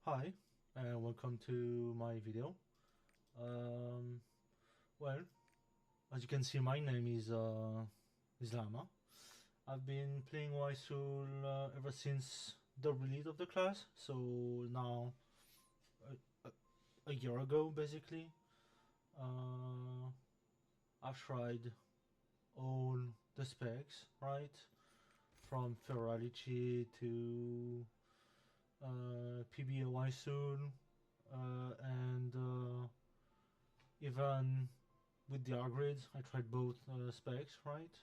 Hi, and welcome to my video. Um, well, as you can see, my name is Lama. I've been playing Wildsoul ever since the release of the class, so now a, a, a year ago, basically. Uh, I've tried all the specs, right, from Ferality to PBA Wildsoul, and even with the upgrades, I tried both specs, right?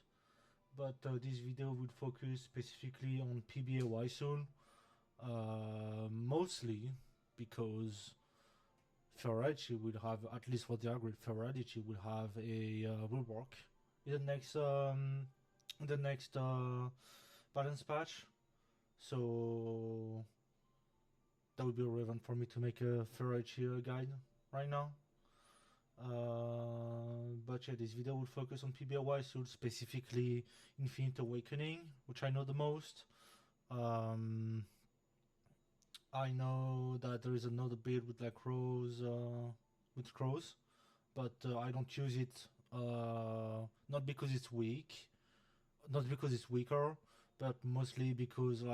But this video would focus specifically on PBA Wildsoul, mostly because Ferrari will have, at least for the upgrade, Ferrari will have a rework in the next balance patch. So that would be relevant for me to make a Ferrari guide right now. But yeah, this video will focus on PBA Wildsoul, specifically Infinite Awakening, which I know the most. I know that there is another build with like crows, but I don't use it. Not because it's weak, not because it's weaker, but mostly because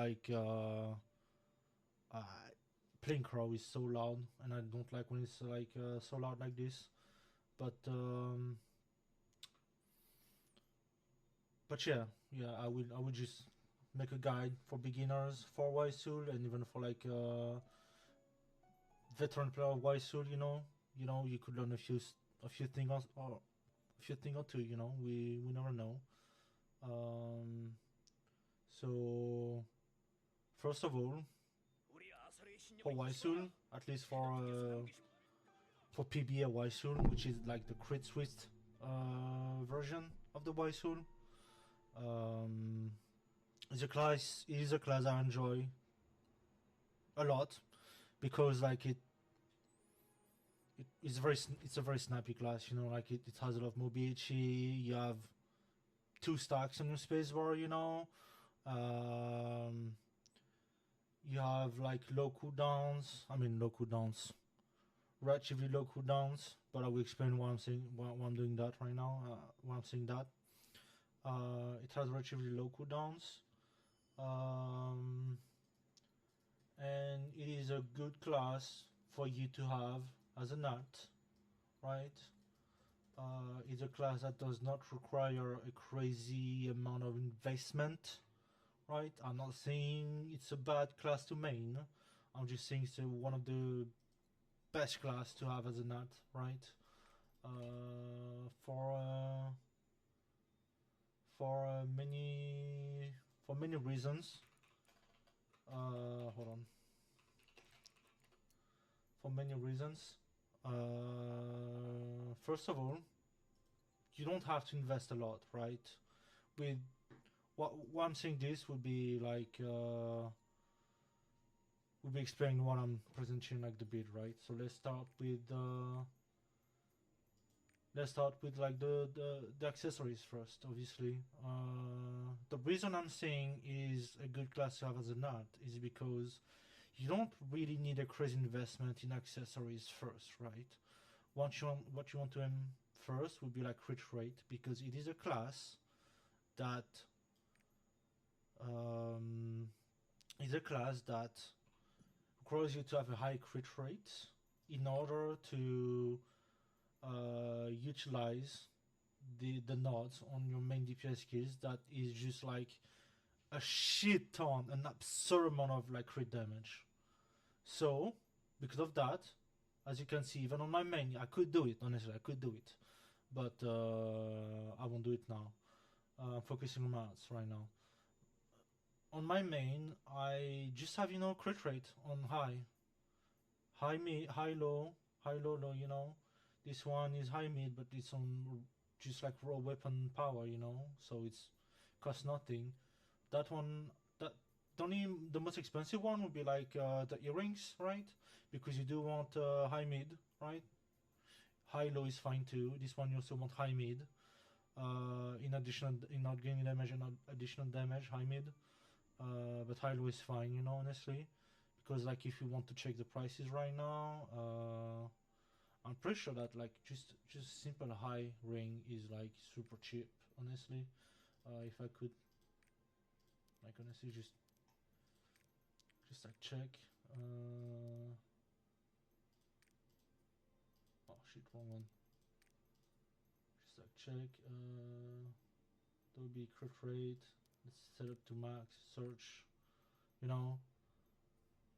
playing crow is so loud, and I don't like when it's like so loud like this. But yeah, I will just make a guide for beginners for Wildsoul, and even for like veteran player of Wildsoul. You could learn a few things or a few thing or two. We never know. Um, so first of all, for Wildsoul, at least for PBA Wildsoul, which is like the crit switch version of the Wildsoul. It is a class I enjoy a lot because like it's a very snappy class. Like it has a lot of mobility. You have 2 stacks on your spacebar. Um, you have like low cooldowns. I mean low cooldowns, relatively low cooldowns. But I will explain why I'm doing that right now. Why I'm saying that. It has relatively low cooldowns. And it is a good class for you to have as a nut, right? It's a class that does not require a crazy amount of investment, right? I'm not saying it's a bad class to main. I'm just saying it's one of the best class to have as a nut, right? For many reasons. Hold on. For many reasons. First of all, you don't have to invest a lot, right? With what I'm saying, this would be like would be explaining what I'm presenting like the build, right? So let's start with like the accessories first. Obviously, the reason I'm saying is a good class to have as a nut is because you don't really need a crazy investment in accessories first, right? What you want to aim first would be like crit rate, because it is a class that requires you to have a high crit rate in order to utilize the nodes on your main DPS skills. That is just like a shit ton, an absurd amount of like crit damage. So because of that, as you can see, even on my main, I could do it. Honestly, I could do it, but I won't do it now. I'm focusing on maths right now. On my main, I just have crit rate on high mid, high low, high low low. This one is high mid, but it's on just like raw weapon power. So it's costs nothing. That one, the most expensive one would be like the earrings, right? Because you do want high mid, right? High low is fine too. This one you also want high mid. In not gaining damage and additional damage, high mid. But high low is fine, honestly, because like if you want to check the prices right now, I'm pretty sure that like just simple high ring is like super cheap, honestly. If I could like honestly just like check. Oh shit, wrong one. Just like check. There will be crit rate. Let's set up to max. Search. You know,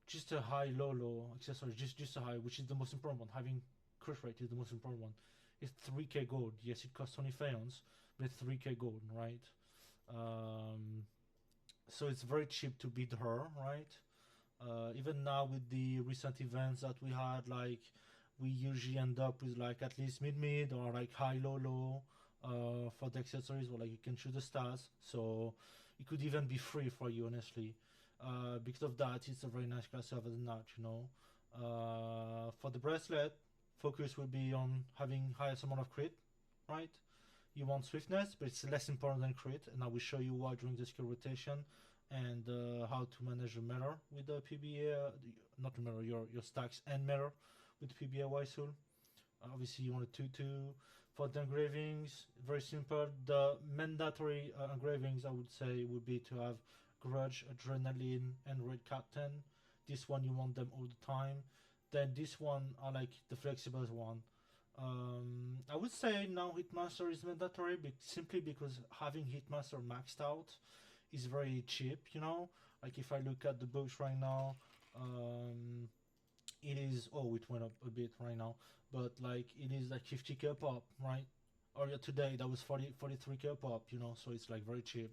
just a high, low accessory. Just a high, which is the most important one. Having crit rate is the most important one. It's 3k gold. Yes, it costs 20 feons, but it's 3k gold, right? So it's very cheap to beat her, right? Even now with the recent events that we had, like we usually end up with like at least mid or like high low for the accessories, or like you can choose the stats. So it could even be free for you, honestly. Because of that, it's a very nice class to have as a notch, you know. For the bracelet, focus will be on having highest amount of crit, right? You want swiftness, but it's less important than crit, and I will show you why during the skill rotation, and how to manage the mirror with the PBA, not the mirror, your stacks and mirror with PBA Wildsoul. Obviously, you want a 2-2. For the engravings, very simple. The mandatory engravings, I would say, would be to have Grudge, Adrenaline, and Red Captain. This one, you want them all the time. Then this one, I like the flexible one. I would say now Hitmaster is mandatory, simply because having Hitmaster maxed out is very cheap, you know. Like if I look at the books right now, it is, oh, it went up a bit right now, but like it is like 50k pop, right? Earlier today that was 43k pop, you know, so it's like very cheap.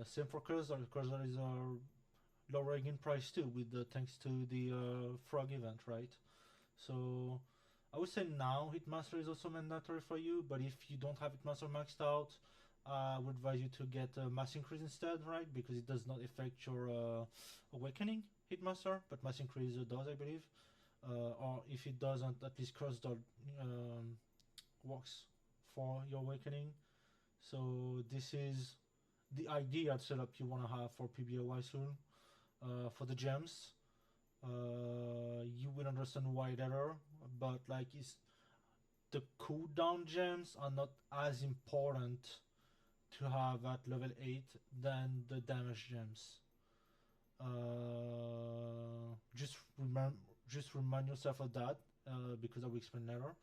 Same for cursor. Cursor is lowering in price too, with the thanks to the frog event, right? So I would say now Hitmaster is also mandatory for you, but if you don't have Hitmaster maxed out, I would advise you to get Mass Increase instead, right? Because it does not affect your Awakening Hitmaster, but Mass Increase does, I believe. Or if it doesn't, at least Curse Dot works for your Awakening. So this is the ideal setup you want to have for PBA Wildsoul. For the gems, you will understand why later, but like it's the cooldown gems are not as important to have at level 8 than the damage gems. Just remind yourself of that, because I will explain later.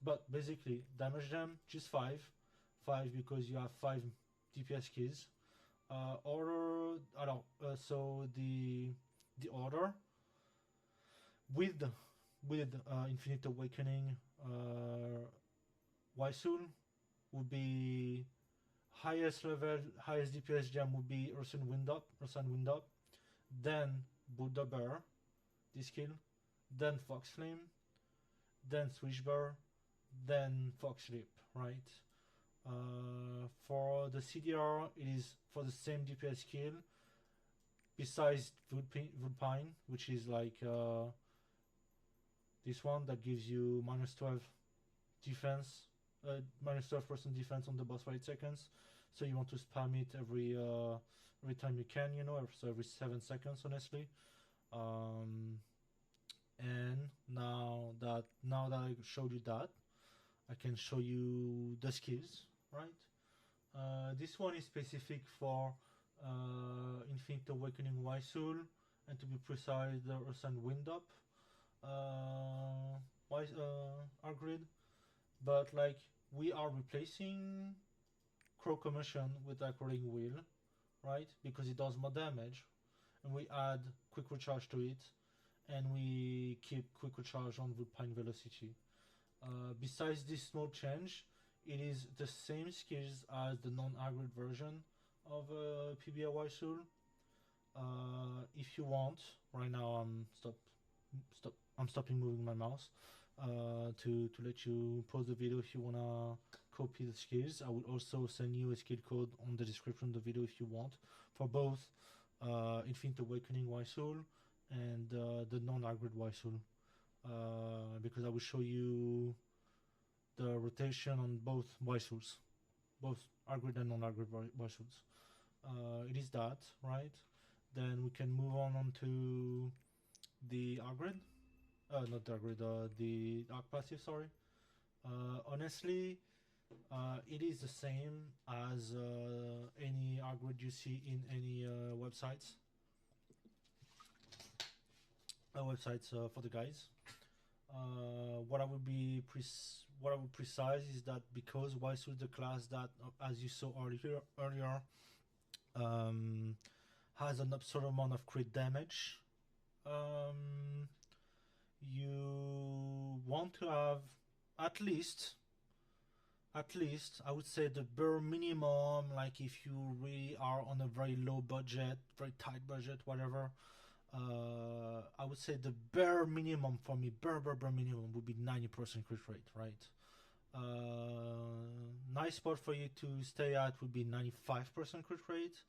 But basically, damage gem just 5 because you have 5 DPS keys. Order, so the order with Infinite Awakening, Wildsoul would be highest level, highest DPS gem would be Ursan Wind Up, then Buddha Bear, this skill, then Fox Flame, then Switchbar, then Fox Leap, right? For the CDR, it is for the same DPS skill, besides Woodpine, which is like this one that gives you minus 12 defense, minus 12% defense on the boss for 8 seconds. So you want to spam it every time you can, you know, so every 7 seconds, honestly. And now that I showed you that, I can show you the skills, right? This one is specific for Infinite Awakening Wildsoul, and to be precise, the Ursan Wind Up Argrid. But like we are replacing Crow Commotion with According Will, right? Because it does more damage, and we add Quick Recharge to it, and we keep Quick Recharge on Woodpine Velocity. Besides this small change, it is the same skills as the non-aggregate version of PBA Wildsoul. If you want, right now I'm stopping moving my mouse to let you pause the video if you wanna copy the skills. I will also send you a skill code on the description of the video if you want, for both Infinite Awakening Wildsoul and the non-aggregate Wildsoul. Because I will show you the rotation on both Wildsouls, both aggregate and non-aggregate Wildsouls. It is that, right? Then we can move on to the upgrade. Not the upgrade, the arc passive, sorry. Honestly, it is the same as any upgrade you see in any websites. Websites for the guys. What I would precise is that because Wildsoul is the class that, as you saw earlier, has an absurd amount of crit damage. You want to have at least I would say the bare minimum, like if you really are on a very low budget, very tight budget, whatever. I would say the bare minimum for me, bare minimum would be 90% crit rate, right? Nice spot for you to stay at would be 95% crit rate.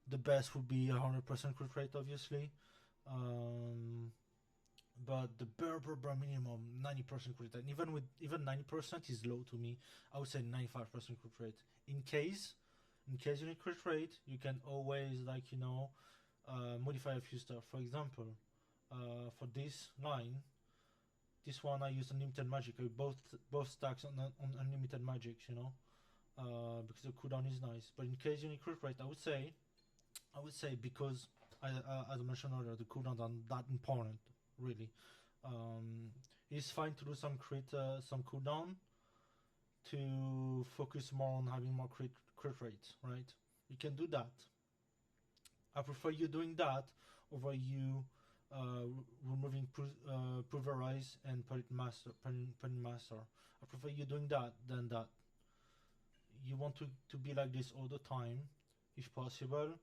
The best would be 100% crit rate, obviously. But the bare minimum 90% crit rate, even 90% is low to me. I would say 95% crit rate. In case you need crit rate, you can always, like, modify a few stuff. For example, for this line, this one I use unlimited magic. Both stacks on unlimited magics, because the cooldown is nice. But in case you need crit rate, I would say because as I mentioned earlier, the cooldowns are that important. Really, it's fine to do some cooldown to focus more on having more crit rate, right? You can do that. I prefer you doing that over you removing pulverize and putting master. I prefer you doing that than that. You want to be like this all the time, if possible.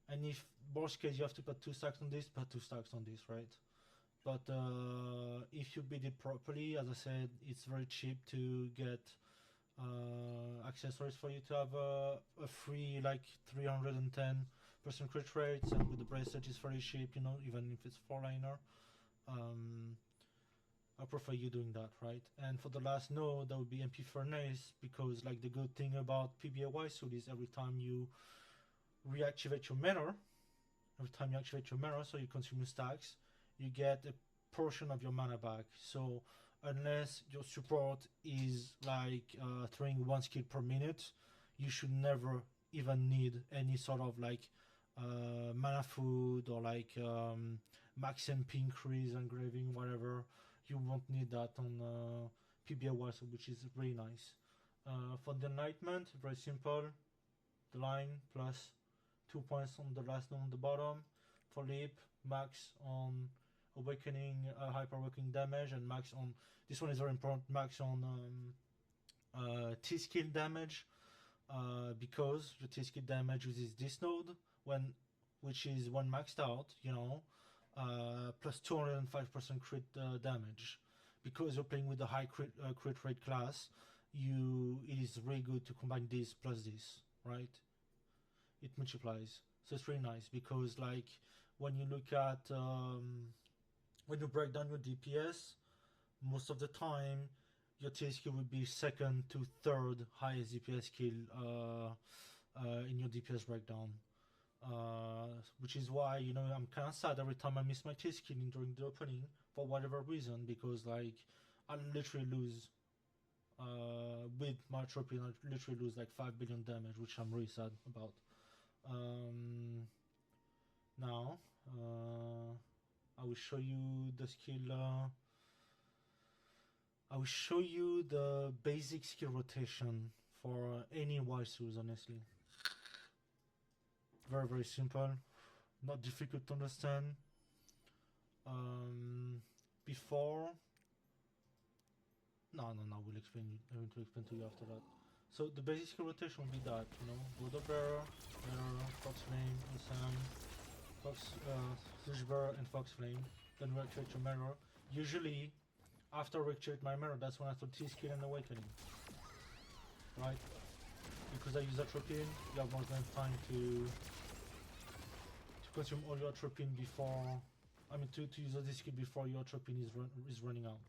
And if worst case you have to put 2 stacks on this, put 2 stacks on this, right? But if you build it properly, as I said, it's very cheap to get accessories for you to have a free, like 310% crit rates, and with the bracelet it's very cheap, even if it's 4-liner. I prefer you doing that, right? And for the last node, that would be MP Furnace, because like the good thing about PBA Wildsoul is every time you reactivate your mana, so you consume your stacks, you get a portion of your mana back. So unless your support is like throwing 1 skill per minute, you should never even need any sort of like mana food or like max MP increase, engraving, whatever. You won't need that on PBA Wildsoul, which is really nice. For the enlightenment, very simple. The line plus 2 points on the last node on the bottom. For leap, max on awakening, hyper awakening damage, and max on, this one is very important, max on T skill damage, because your T skill damage uses this node which is when maxed out, plus 205% crit damage. Because you're playing with the high crit rate class, it is really good to combine this plus this, right? It multiplies, so it's really nice, because like when you look at when you break down your DPS, most of the time your T skill will be second to third highest DPS skill in your DPS breakdown, which is why I'm kind of sad every time I miss my T skill during the opening for whatever reason, because like I literally lose with my trophy, I literally lose like 5 billion damage, which I'm really sad about. Now I will show you the skill. I will show you the basic skill rotation for any Wildsoul, honestly. Very simple, not difficult to understand. Before, no, we'll explain. I'm going to explain to you after that. So the basic skill rotation will be that, Water Bearer, Fox Flame, Sam, Fish Bearer, and Fox Flame. Then reactivate your mirror. Usually, after reactivate my mirror, that's when I throw T skill and awakening. Right? Because I use atropine, you have more than time to consume all your atropine before. I mean, to use this skill before your atropine is running out.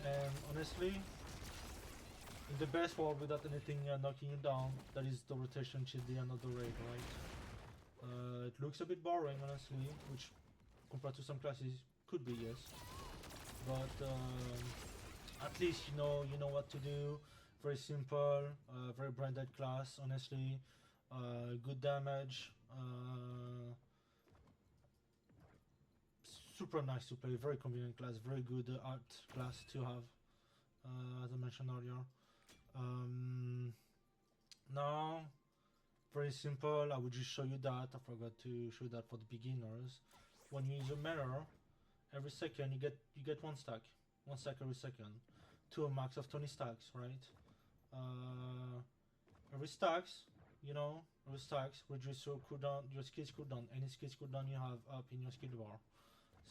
And honestly, in the best world, without anything knocking you down, that is the rotation till the end of the raid, right? It looks a bit boring, honestly, which compared to some classes could be, yes. But at least you know what to do. Very simple, very branded class, honestly. Good damage. Super nice to play. Very convenient class. Very good art class to have, as I mentioned earlier. Now, very simple. I would just show you that. I forgot to show that for the beginners. When you use a mirror, every second you get one stack every second, to a max of 20 stacks, right? Every stacks, every stacks reduce your cooldown, your skills cooldown, any skills cooldown you have up in your skill bar.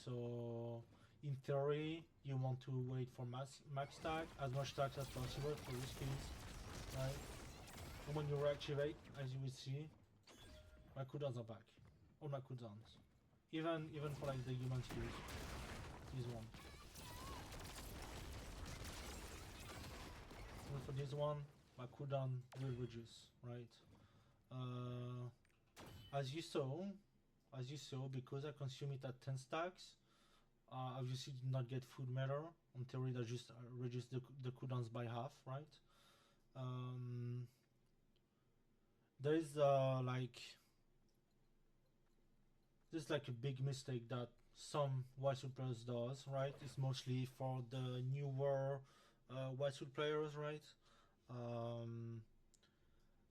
So in theory, you want to wait for max stack, as much stacks as possible for your skills, right? And when you reactivate, as you will see, my cooldowns are back. All my cooldowns, even for like the human skills. This one. And for this one, my cooldown will reduce, right? As you saw, because I consume it at 10 stacks, obviously did not get food matter. In theory, that just reduce the cooldowns by half, right? There is like a big mistake that some Wildsoul players does, right? It's mostly for the newer Wildsoul players, right?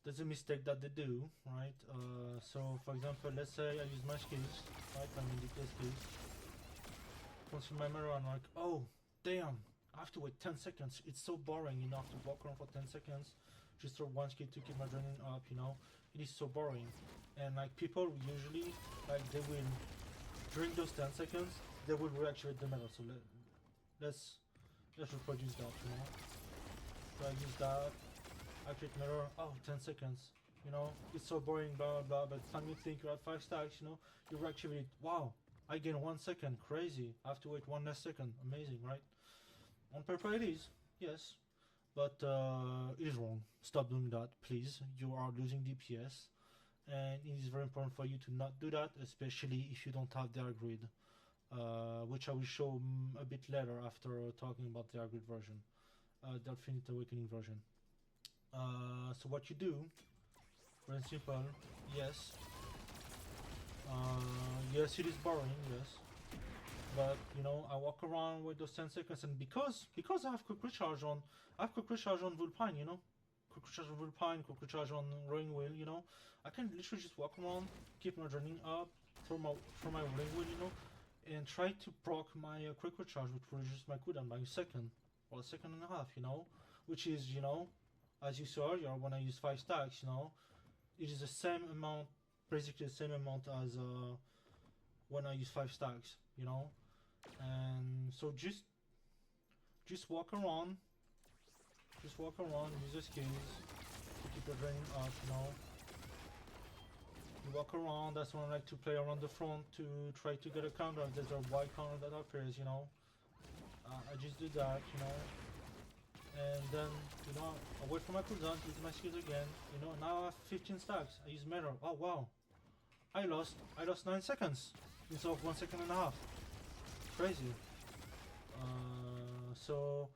There's a mistake that they do, right? So for example, let's say I use my skills, right? I mean the skills. Consume my mirror and like, oh damn, I have to wait 10 seconds. It's so boring, I have to walk around for 10 seconds just throw one skill to keep my adrenaline up, It is so boring. And like people usually, like they will, during those 10 seconds, they will reactivate the metal. So let's reproduce that, So I use that, activate mirror, oh, 10 seconds. It's so boring, blah blah blah. But time you think you're at 5 stacks, you reactivate it. Wow, I gain 1 second, crazy. I have to wait 1 less second, amazing, right? On paper it is, yes. But it is wrong. Stop doing that, please. You are losing DPS, and it is very important for you to not do that, especially if you don't have their grid, which I will show a bit later after talking about their grid version, the Infinite Awakening version. So what you do, very simple. Yes. Yes, it is boring. Yes. But I walk around with those 10 seconds, and because I have quick recharge on, Vulpine, quick recharge on Vulpine, quick recharge on Rolling Wheel, I can literally just walk around, keep my adrenaline up, throw my Rolling Wheel, and try to proc my quick recharge, which will reduce my cooldown by a second or a second and a half, which is, as you saw earlier when I use 5 stacks, it is the same amount, basically the same amount as when I use 5 stacks, and so just walk around, use the skills to keep your adrenaline up, You walk around, that's when I like to play around the front to try to get a counter if there's a white counter that appears, I just do that, and then, I wait for my cooldown, use my skills again, now I have 15 stacks, I use mirror, oh wow, I lost 9 seconds instead of 1 second and a half. Crazy. So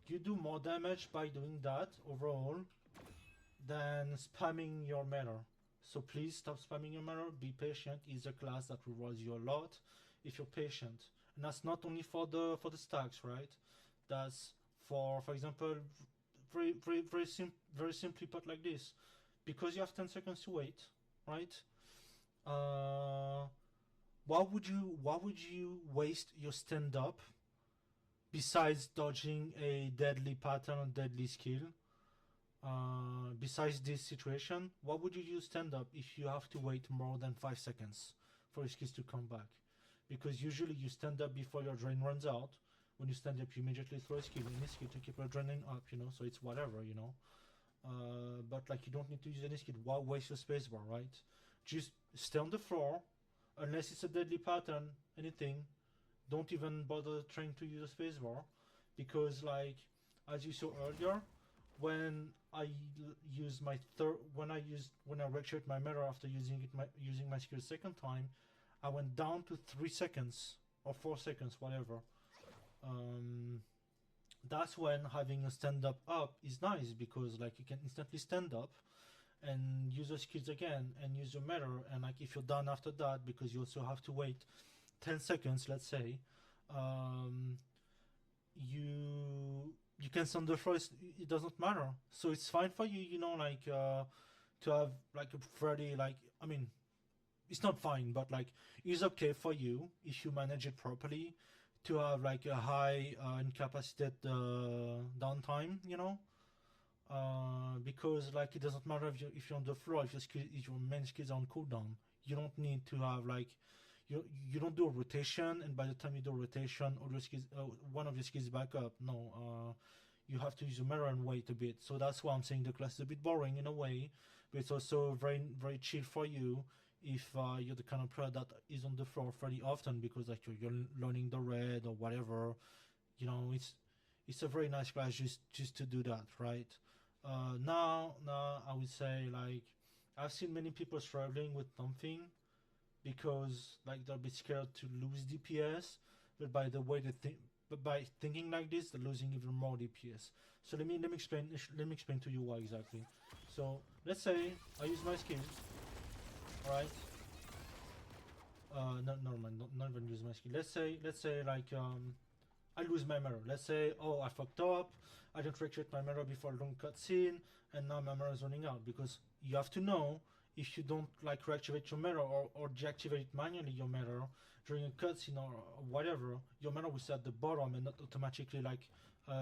you do more damage by doing that overall than spamming your mirror. So please stop spamming your mirror. Be patient. It's a class that rewards you a lot if you're patient. And that's not only for the stacks, right? That's for example, very simply put like this. Because you have 10 seconds to wait, right? Why would you waste your stand up besides dodging a deadly pattern or deadly skill? Besides this situation, why would you use stand up if you have to wait more than 5 seconds for your skills to come back? Because usually you stand up before your adrenaline runs out. When you stand up, you immediately throw a skill to keep your adrenaline up, so it's whatever, but like you don't need to use any skill. Why waste your spacebar, right? Just stay on the floor, unless it's a deadly pattern, anything. Don't even bother trying to use a spacebar, because like as you saw earlier, when use my when I rechecked my mirror after using my skill second time, I went down to 3 seconds or 4 seconds, whatever. Um, that's when having a stand up is nice because like you can instantly stand up and use your skills again and use your mirror, and like if you're done after that because you also have to wait 10 seconds, let's say, um, you can stand the floor. It doesn't matter, so it's fine for you, like to have like a fairly like, I mean, it's not fine, but like it's okay for you if you manage it properly to have like a high incapacitated downtime, because like it doesn't matter if you're on the floor, if your main skills are on cooldown. You don't need to have like you don't do a rotation, and by the time you do a rotation, all your skills, one of your skills back up. No, you have to use your mirror and wait a bit. So that's why I'm saying the class is a bit boring in a way, but it's also very very chill for you if you're the kind of player that is on the floor fairly often because like you're learning the red or whatever. It's a very nice class just to do that, right? Now I would say like I've seen many people struggling with something because like they're a bit scared to lose DPS, but by the way they think, but by thinking like this, they're losing even more DPS. So let me explain to you why exactly. So let's say I use my skill, right? No, no, man, not even use my skill. Let's say like I lose my mirror. Let's say, oh, I fucked up. I didn't recheck my mirror before a long cutscene, and now my mirror is running out. Because you have to know if you don't like reactivate your mirror or deactivate it manually your mirror during a cutscene or whatever, your mirror will stay at the bottom and not automatically like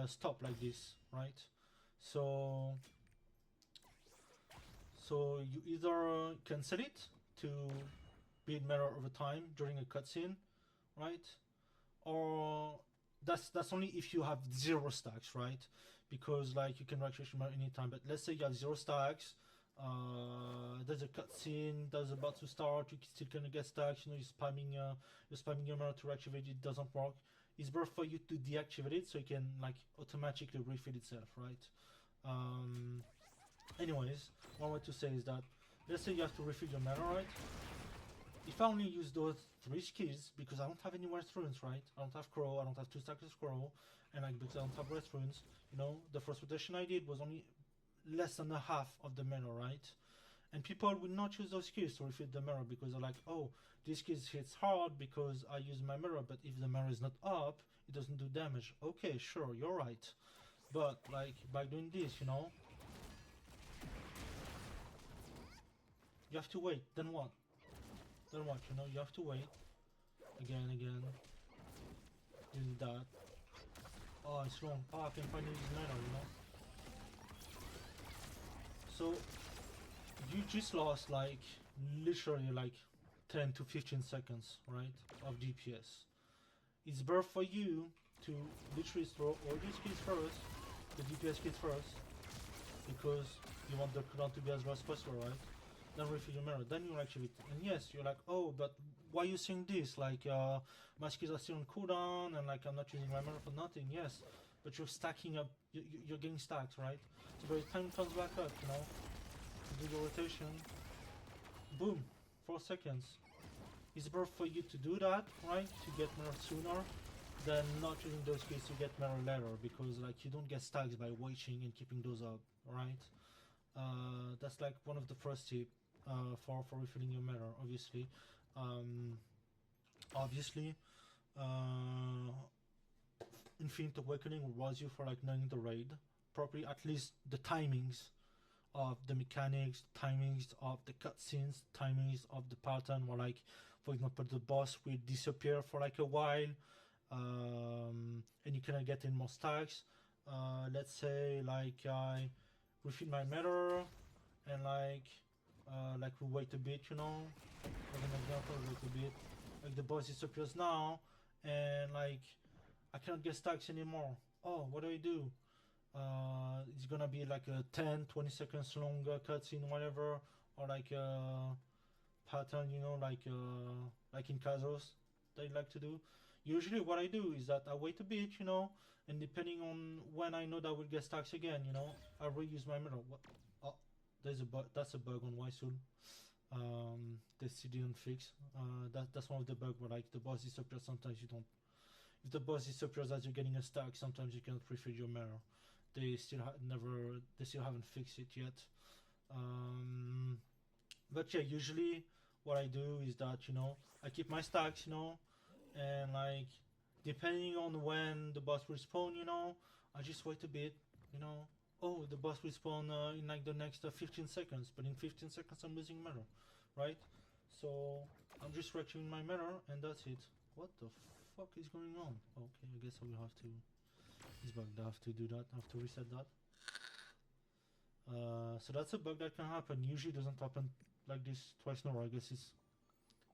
stop like this, right? So so you either cancel it to build mirror over time during a cutscene, right? Or that's only if you have zero stacks, right? Because like you can reactivate your anytime. But let's say you have zero stacks. There's a cutscene that's about to start. You still gonna get stacks. You're spamming your mirror to reactivate it. It doesn't work. It's better for you to deactivate it so it can like automatically refill itself, right? Um, Anyways, one way to say is that let's say you have to refill your mana, right? If I only use those three skills, because I don't have any rest runes, right? I don't have Crow, I don't have two stacks of Crow, and like because I don't have rest runes, the first rotation I did was only less than a half of the mana, right? And people will not use those skills to refill the mirror because they're like, oh, this skill hits hard because I use my mirror, but if the mirror is not up, it doesn't do damage. Okay, sure, you're right. But like by doing this, you have to wait. Then what? Then what? You have to wait. Again. Doing that. Oh, it's wrong. Oh, I can finally use mana, So, you just lost like, literally like 10 to 15 seconds, right? Of DPS. It's better for you to literally throw all your skills first, the DPS skills first, because you want the cooldown to be as low as possible, right? Then refill your mirror, then you activate it. And yes, you're like, oh, but why are you saying this? Like, my skills are still on cooldown, and like I'm not using my mirror for nothing. Yes, but you're stacking up, you're getting stacks, right? So by the time it comes back up, you do your rotation, boom, 4 seconds. It's better for you to do that, right? To get mirror sooner than not using those skills to get mirror later, because like you don't get stacks by waiting and keeping those up, right? That's like one of the first tip for refilling your mirror. Um, obviously, uh, Infinite Awakening rewards you for like knowing the raid properly, at least the timings of the mechanics, timings of the cutscenes, timings of the pattern. Where like, for example, the boss will disappear for like a while, and you cannot get in more stacks. Let's say like I refill my mirror and like we wait a bit, as an example, wait a bit, like the boss disappears now, and like I cannot get stacks anymore. Oh, what do I do? It's gonna be like a 10-20 seconds longer cutscene, whatever, or like a pattern, like in Kazos they like to do. Usually what I do is that I wait a bit, you know, and depending on when I know that I will get stacks again, you know, I reuse my mirror. What? Oh, there's a bug. That's a bug on Wildsoul. They still didn't fix. That's one of the bugs where like the boss disappears. Sometimes you don't. If the boss disappears as you're getting a stack, sometimes you cannot refill your mirror. They still never. They still haven't fixed it yet. Um, but yeah, usually what I do is that you know I keep my stacks, you know, and like depending on when the boss will spawn, you know, I just wait a bit, you know. Oh, the boss will spawn in like the next 15 seconds, but in 15 seconds I'm losing mirror, right? So I'm just retrieving my mirror and that's it. What the fuck is going on? Okay, I guess I will have to. It's bugged. I have to do that. I have to reset that. So that's a bug that can happen. Usually doesn't happen like this twice in a row. I guess it's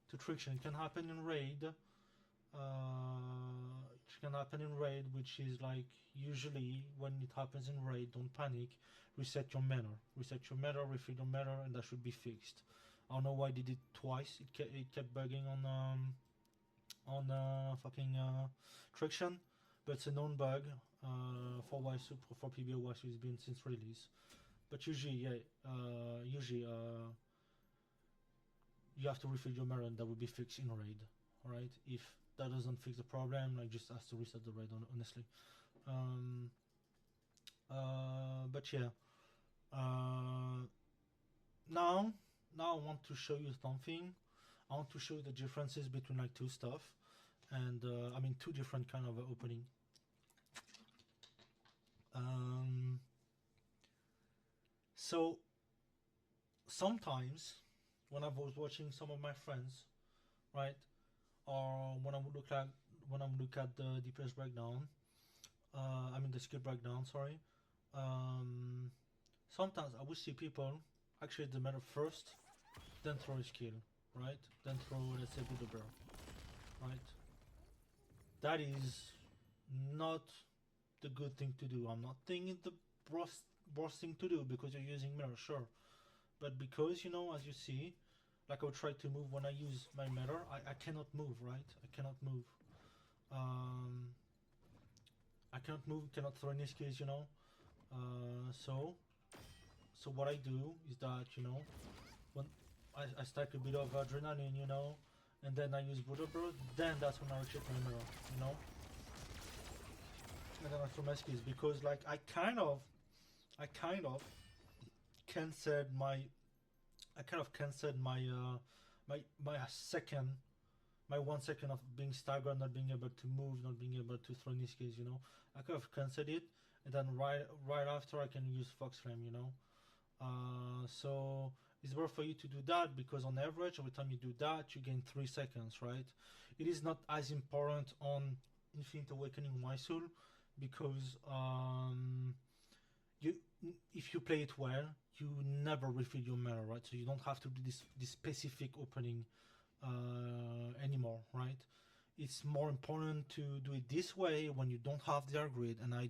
to friction. It can happen in raid. It can happen in raid, which is like usually when it happens in raid, don't panic. Reset your manner. Reset your manner. Refill your manner, and that should be fixed. I don't know why I did it twice. It kept bugging on fucking friction, but it's a known bug for Wildsoul, for PBA Wildsoul. It's been since release. But usually, yeah, usually you have to refill your mirror and that will be fixed in raid. Alright? If that doesn't fix the problem, like just ask to reset the raid, honestly. Um, but yeah. Now, now I want to show you something. I want to show you the differences between like two stuff. And I mean two different kind of opening. So sometimes when I was watching some of my friends, right, or when I would look at the DPS breakdown, I mean the skill breakdown, sorry. Um, Sometimes I would see people actually the matter first, then throw a skill, right? Then throw let's say with the barrel, right? That is not the good thing to do. I'm not thinking the worst thing to do because you're using mirror, sure, but because you know, as you see, like I would try to move when I use my mirror, I cannot move, right? I cannot move. Um, I cannot move, cannot throw any skills, you know. So what I do is that you know when I stack a bit of adrenaline, you know, and then I use Buddha Bro, then that's when I recheck my mirror, you know, and then I throw my skills because like I kind of cancelled my I kind of cancelled my second my 1 second of being staggered, not being able to move, not being able to throw any skills, you know. I could have cancelled it, and then right after I can use Fox Flame, you know. So it's better for you to do that because on average, every time you do that, you gain 3 seconds, right? It is not as important on Infinite Awakening Wildsoul because you if you play it well, you never refill your mana, right? So you don't have to do this specific opening anymore, right? It's more important to do it this way when you don't have the grid, and I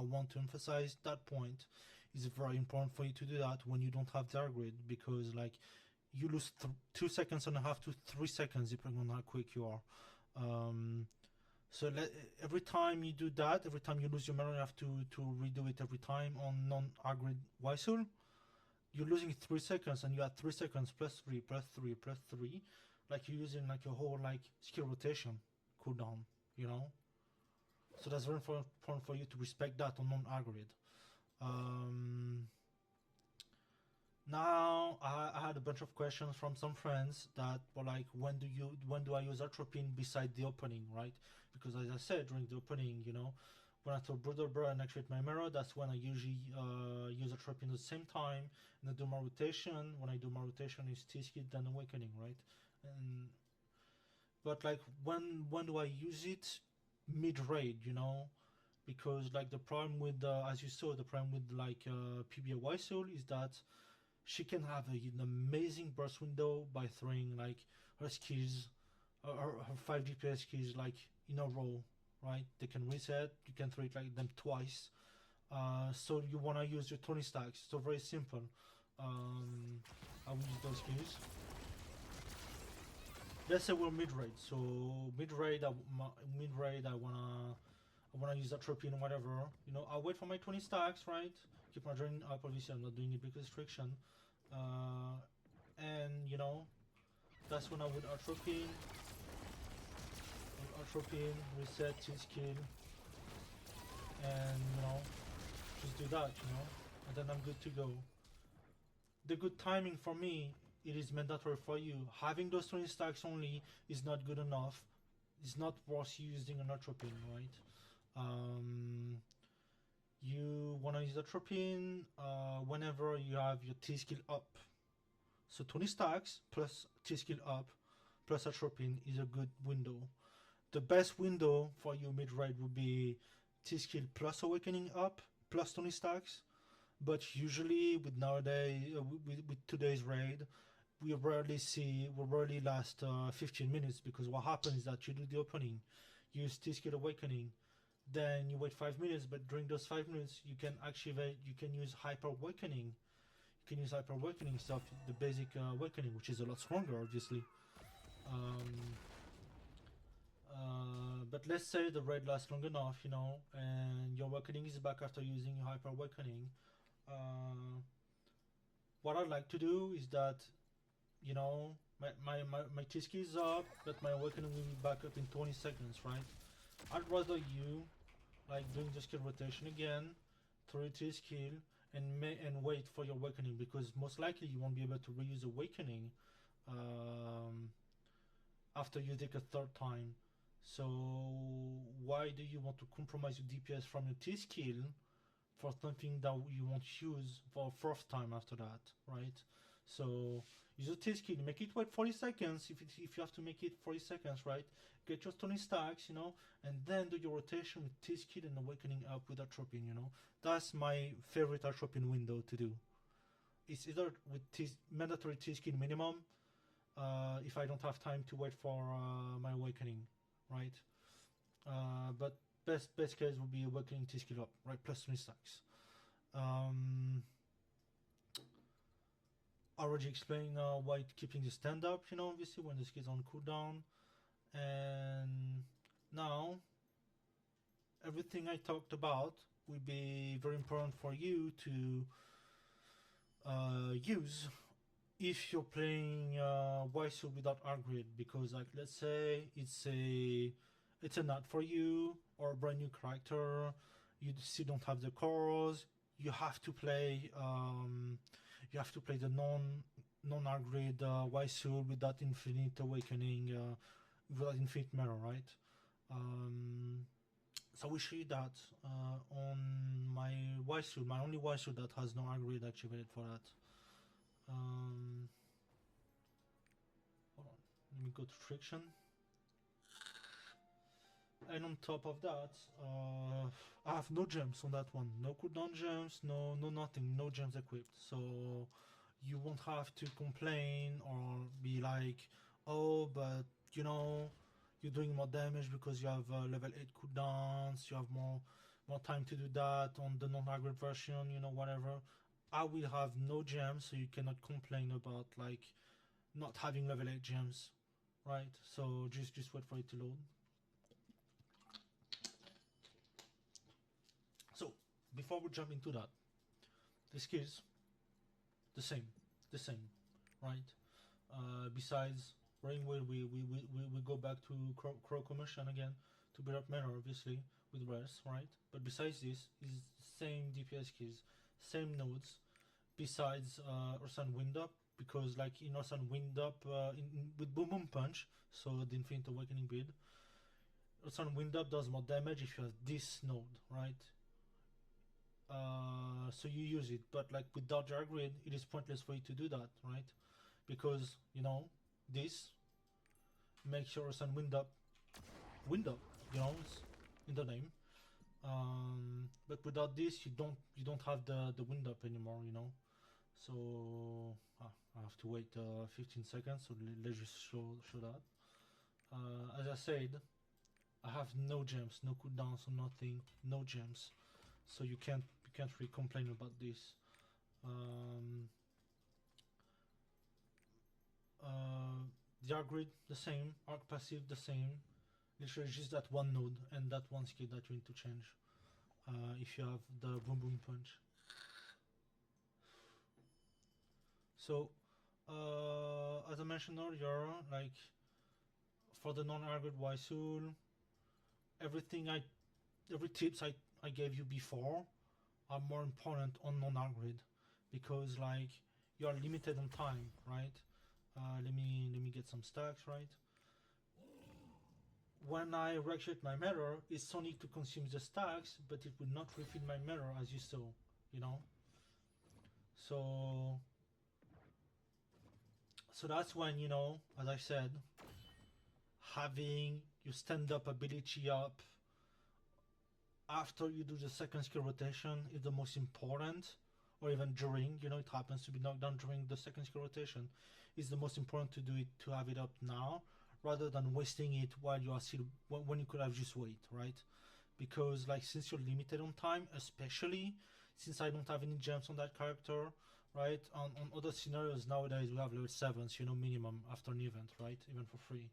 want to emphasize that point. It's very important for you to do that when you don't have the grid because like you lose 2 seconds and a half to 3 seconds depending on how quick you are. So every time you do that, every time you lose your mana, you have to redo it every time on non-agrid Wildsoul. You're losing 3 seconds, and you add 3 seconds plus 3 plus 3 plus 3, like you're using like a whole like skill rotation cooldown, you know. So that's very important for you to respect that on non-agrid. Now I had a bunch of questions from some friends that were like, when do I use atropine beside the opening, right? Because as I said during the opening, you know, when I throw Brother Bro and activate my mirror, that's when I usually use atropine at the same time. And I do my rotation. When I do my rotation, it's T-Skid then Awakening, right? And but like when do I use it? Mid raid, you know, because like the problem with as you saw, the problem with like PBA Wildsoul is that she can have an amazing burst window by throwing like her skills, her 5 DPS skills like in a row, right? They can reset. You can throw it like them twice. So you wanna use your 20 stacks. So very simple. I will use those skills. let's say we're mid raid. So mid raid, mid raid, I wanna use atropine or whatever. You know, I wait for my 20 stacks, right? Keep my draining up. Obviously, I'm not doing it because restriction. And you know, that's when I would atropine, reset, to skill, and you know, just do that. You know, and then I'm good to go. The good timing for me, it is mandatory for you. Having those 20 stacks only is not good enough. It's not worth using an atropine, right? Um, you want to use atropine whenever you have your T skill up. So 20 stacks plus T skill up plus atropine is a good window. The best window for you mid raid would be T skill plus awakening up plus 20 stacks. But usually with nowadays with today's raid, we rarely last 15 minutes, because what happens is that you do the opening, you use T skill awakening, then you wait 5 minutes. But during those 5 minutes, you can activate, you can use hyper awakening. You can use hyper awakening stuff, the basic awakening, which is a lot stronger, obviously. Um, but let's say the raid lasts long enough, you know, and your awakening is back after using your hyper awakening. Uh, what I'd like to do is that, you know, my T-skill is up, but my awakening will be back up in 20 seconds, right? I'd rather you, like, doing the skill rotation again, through T-skill, and wait for your awakening, because most likely you won't be able to reuse awakening um, after you take a third time. So why do you want to compromise your DPS from your T-skill for something that you won't use for a fourth time after that, right? So use a T-skill, make it wait 40 seconds if you have to make it 40 seconds, right? Get your 20 stacks, you know, and then do your rotation with T-skill and awakening up with atropine, you know. That's my favorite atropine window to do. It's either with mandatory T-skill minimum, if I don't have time to wait for my awakening, right? But best case would be awakening T-skill up, right? Plus 20 stacks. Already explained why keeping the stand up, you know, obviously when the skill's on cooldown. And now everything I talked about will be very important for you to use if you're playing Wildsoul without upgrade, because like let's say it's a nut for you, or a brand new character, you still don't have the cores, you have to play the non upgrade Wildsoul with that infinite awakening, with that infinite mirror, right? So we show you that on my Wildsoul, my only Wildsoul that has no upgrade activated for that. Hold on, let me go to friction. And on top of that, I have no gems on that one. No cooldown gems, no nothing, no gems equipped. So you won't have to complain or be like, oh, but you know, you're doing more damage because you have level 8 cooldowns, you have more time to do that on the non-aggregate version, you know, whatever. I will have no gems, so you cannot complain about like not having level 8 gems, right? So just wait for it to load. So before we jump into that, the skills, the same, right? Besides Rainwheel, we go back to Crow Commission again to build up mana, obviously, with Rest, right? But besides this, is same DPS keys, same nodes, besides Ursan Wind Up, because like in Ursan Wind Up, with Boom Boom Punch, so the Infinite Awakening build, Ursan Wind Up does more damage if you have this node, right? So you use it, but like with Dodger Grid, it is pointless for you to do that, right? Because you know this makes your Sun wind up, you know, it's in the name. But without this, you don't have the wind up anymore, you know. So I have to wait 15 seconds. So let's just show that. As I said, I have no gems, no cooldowns, or nothing, no gems. So you can't really complain about this. The arc grid the same, arc passive the same. Literally just that one node and that one skill that you need to change. If you have the boom boom punch. So, as I mentioned earlier, like for the non-arc grid Wildsoul, every tips I gave you before are more important on non-arc grid because like you are limited on time, right? Let me get some stacks, right? When I reactivate my mirror, it's only to consume the stacks, but it will not refill my mirror as you saw, you know. So that's when, you know, as I said, having your stand-up ability up after you do the second skill rotation is the most important, or even during, you know, it happens to be knocked down during the second skill rotation, is the most important to do it, to have it up now, rather than wasting it while you are still, when you could have just wait, right? Because like since you're limited on time, especially since I don't have any gems on that character, right? On other scenarios nowadays we have level 7s, you know, minimum after an event, right? Even for free.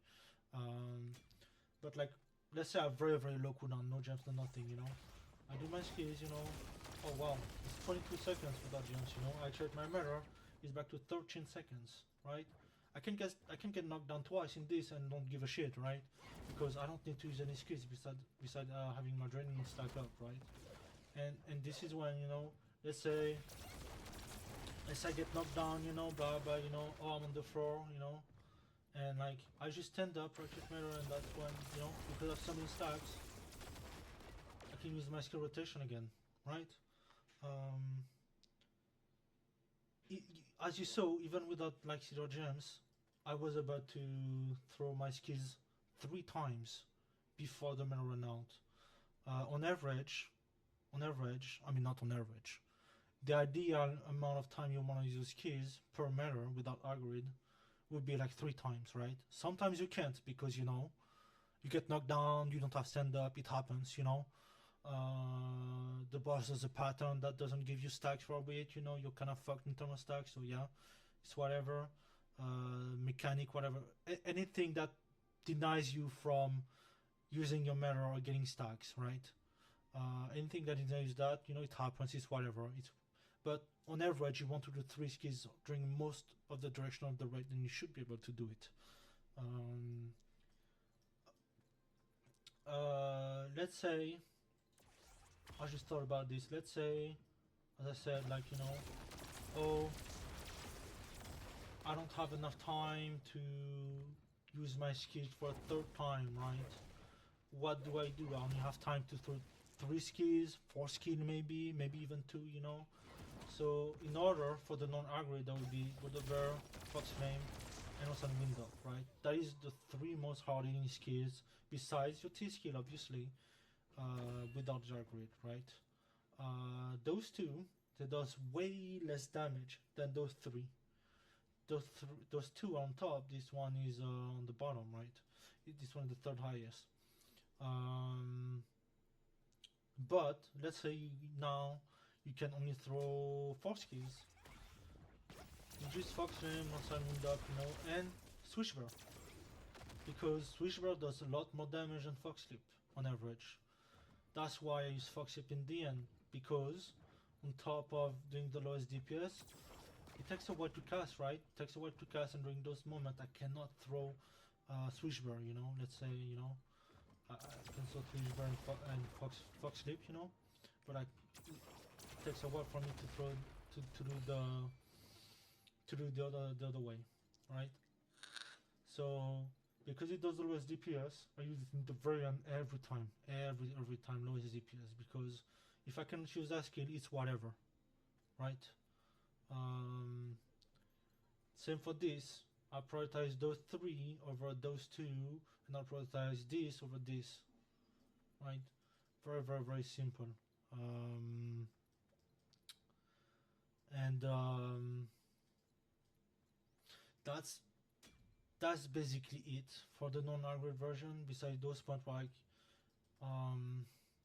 But like, let's say I have very low cooldown, no gems, no nothing, you know. I do my skills, you know. Oh wow, it's 22 seconds without gems, you know. I check my mirror, it's back to 13 seconds, right? I can get knocked down twice in this and don't give a shit, right? Because I don't need to use any skills beside having my draining stack up, right? And this is when, you know, let's say I get knocked down, you know, blah blah, you know, oh I'm on the floor, you know, and like I just stand up, rocket mirror, and that's when, you know, because of so many stacks, I can use my skill rotation again, right? Um, as you saw, even without like zero gems, I was about to throw my skills 3 times before the mirror ran out. On average, I mean not on average, the ideal amount of time you want to use your skills per mirror without Agrid would be like 3 times, right? Sometimes you can't because, you know, you get knocked down, you don't have stand up, it happens, you know. The boss has a pattern that doesn't give you stacks for a bit, you know, you're kind of fucked in terms of stacks, so yeah, it's whatever. Mechanic, whatever. Anything that denies you from using your mirror or getting stacks, right? Anything that denies that, you know, it happens, it's whatever. But on average, you want to do 3 skills during most of the duration of the raid, and you should be able to do it. Let's say, I just thought about this. Let's say, as I said, like, you know, oh, I don't have enough time to use my skills for a 3rd time, right? What do I do? I only have time to throw 3 skills, 4 skills maybe even 2, you know? So in order for the non-aggro, that would be Whatever, Fox Flame, and also Wind Up, right? That is the 3 most hard hitting skills, besides your T skill obviously, without Jargrid, right? Those 2, they does way less damage than those 3. Those 2 are on top, this one is on the bottom, right? This one is the 3rd highest. But let's say now you can only throw 4 skills. You just Fox Flame, Wind Up, you know, and Swishbear. Because Swishbear does a lot more damage than Fox Slip on average. That's why I use Fox Slip in the end, because on top of doing the lowest DPS, it takes a while to cast, right? It takes a while to cast, and during those moments I cannot throw Swishbear, you know, let's say, you know, I can throw Swishbear and Fox Slip, you know, but it takes a while for me to throw, to do the other way, right? So because it does the lowest DPS, I use it in the very end every time, lowest DPS, because if I can choose that skill, it's whatever, right? Same for this. I prioritize those 3 over those 2, and I prioritize this over this, right? Very simple. That's basically it for the non-aggro version. Besides those points, like,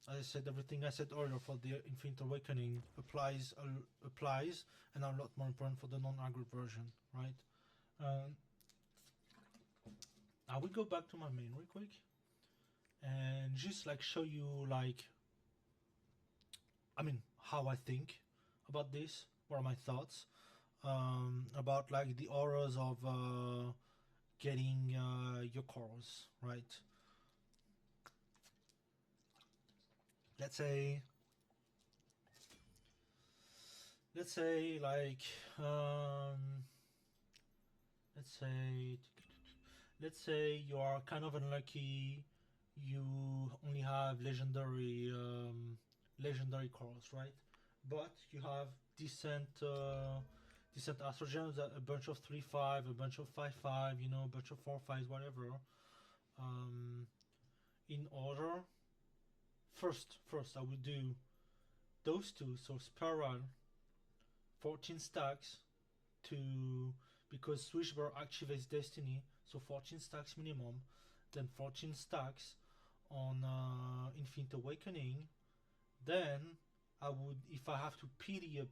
as I said, everything I said earlier for the Infinite Awakening applies, and are a lot more important for the non-aggro version, right? I will go back to my main real quick and just like show you like, I mean, how I think about this. What are my thoughts about like the horrors of getting your cores right. Let's say, let's say like, um, let's say, let's say you are kind of unlucky. You only have legendary cores, right? But you have decent decent astrogens, a bunch of 3/5, a bunch of 5/5, you know, a bunch of 4/5s, whatever. Um, in order, first I will do those two, so spiral 14 stacks to, because Swishbar activates Destiny, so 14 stacks minimum, then 14 stacks on Infinite Awakening. Then I would, if I have to pity a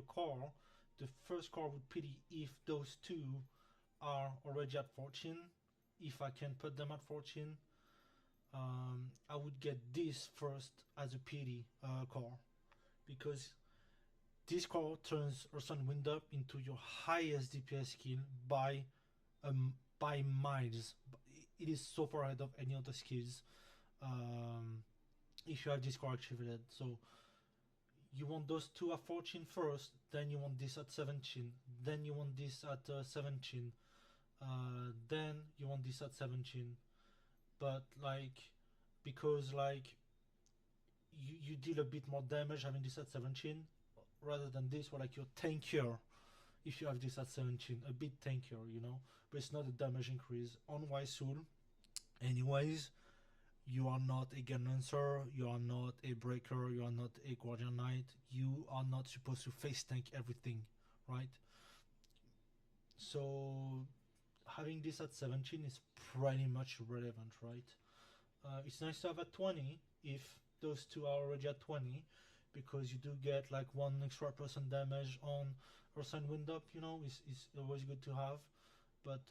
core, the first core would pity if those two are already at 14. If I can put them at 14, I would get this first as a pity core, because this core turns Ursan Wind Up into your highest DPS skill by miles. It is so far ahead of any other skills. If you have this core activated, so you want those two at 14 first, then you want this at 17, then you want this at 17, then you want this at 17. But like, because like you deal a bit more damage having this at 17 rather than this, where like you're tankier if you have this at 17, a bit tankier, you know, but it's not a damage increase. On Wildsoul, anyways, you are not a Gunlancer, you are not a Breaker, you are not a Guardian Knight, you are not supposed to face tank everything, right? So having this at 17 is pretty much irrelevant, right? It's nice to have at 20 if those two are already at 20, because you do get like 1 extra percent damage on Ursan Wind Up, you know, is always good to have. But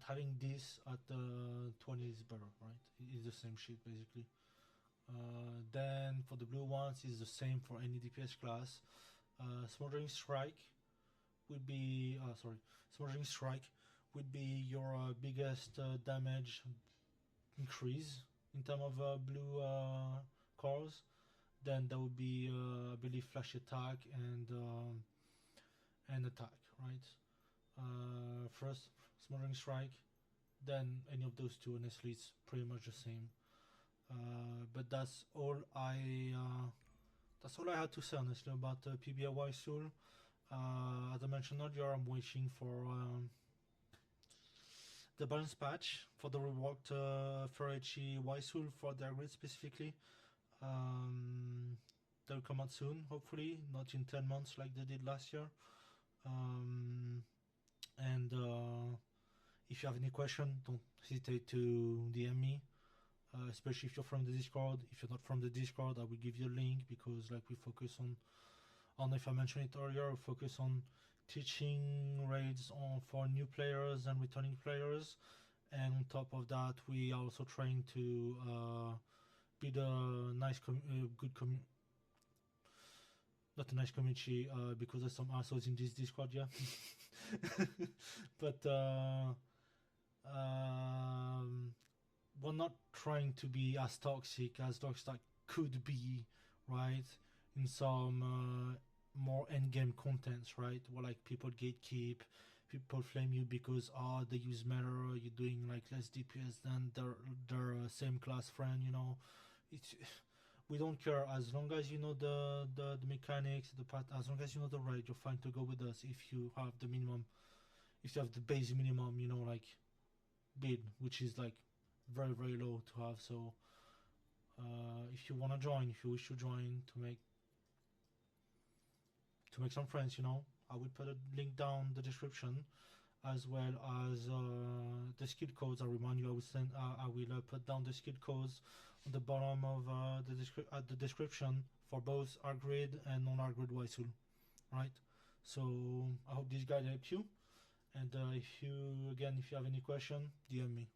having this at 20 is better, right? It's the same shit basically. Then for the blue ones, is the same for any DPS class. Smoldering Strike would be Smoldering Strike would be your biggest damage increase in terms of blue cores. Then that would be I believe Flash Attack and Attack, right? First Smoldering Strike, then any of those two. Honestly, it's pretty much the same. But that's all I had to say honestly about PBA Wildsoul. As I mentioned earlier, I'm waiting for the balance patch for the reworked for HE Wildsoul for their grid specifically. They'll come out soon, hopefully, not in 10 months like they did last year. And if you have any question, don't hesitate to DM me. Especially if you're from the Discord. If you're not from the Discord, I will give you a link, because like we focus on if I mentioned it earlier, we focus on teaching raids for new players and returning players, and on top of that, we are also trying to build a nice, not a nice community, because there's some assholes in this Discord, yeah. But we're not trying to be as toxic as Darkstar could be, right? In some more endgame contents, right? Where like people gatekeep, people flame you because they use matter, you're doing like less DPS than their same class friend, you know. It's we don't care as long as you know the mechanics, the path. As long as you know the raid, you're fine to go with us. If you have the minimum, if you have the base minimum, you know, like bid, which is like very low to have. So if you want to join, if you wish to join to make some friends, you know, I will put a link down the description, as well as the skill codes. I remind you, I will put down the skill codes on the bottom of the description for both our grid and non-our grid Wildsoul, right? So I hope this guide helped you, And if you have any question, DM me.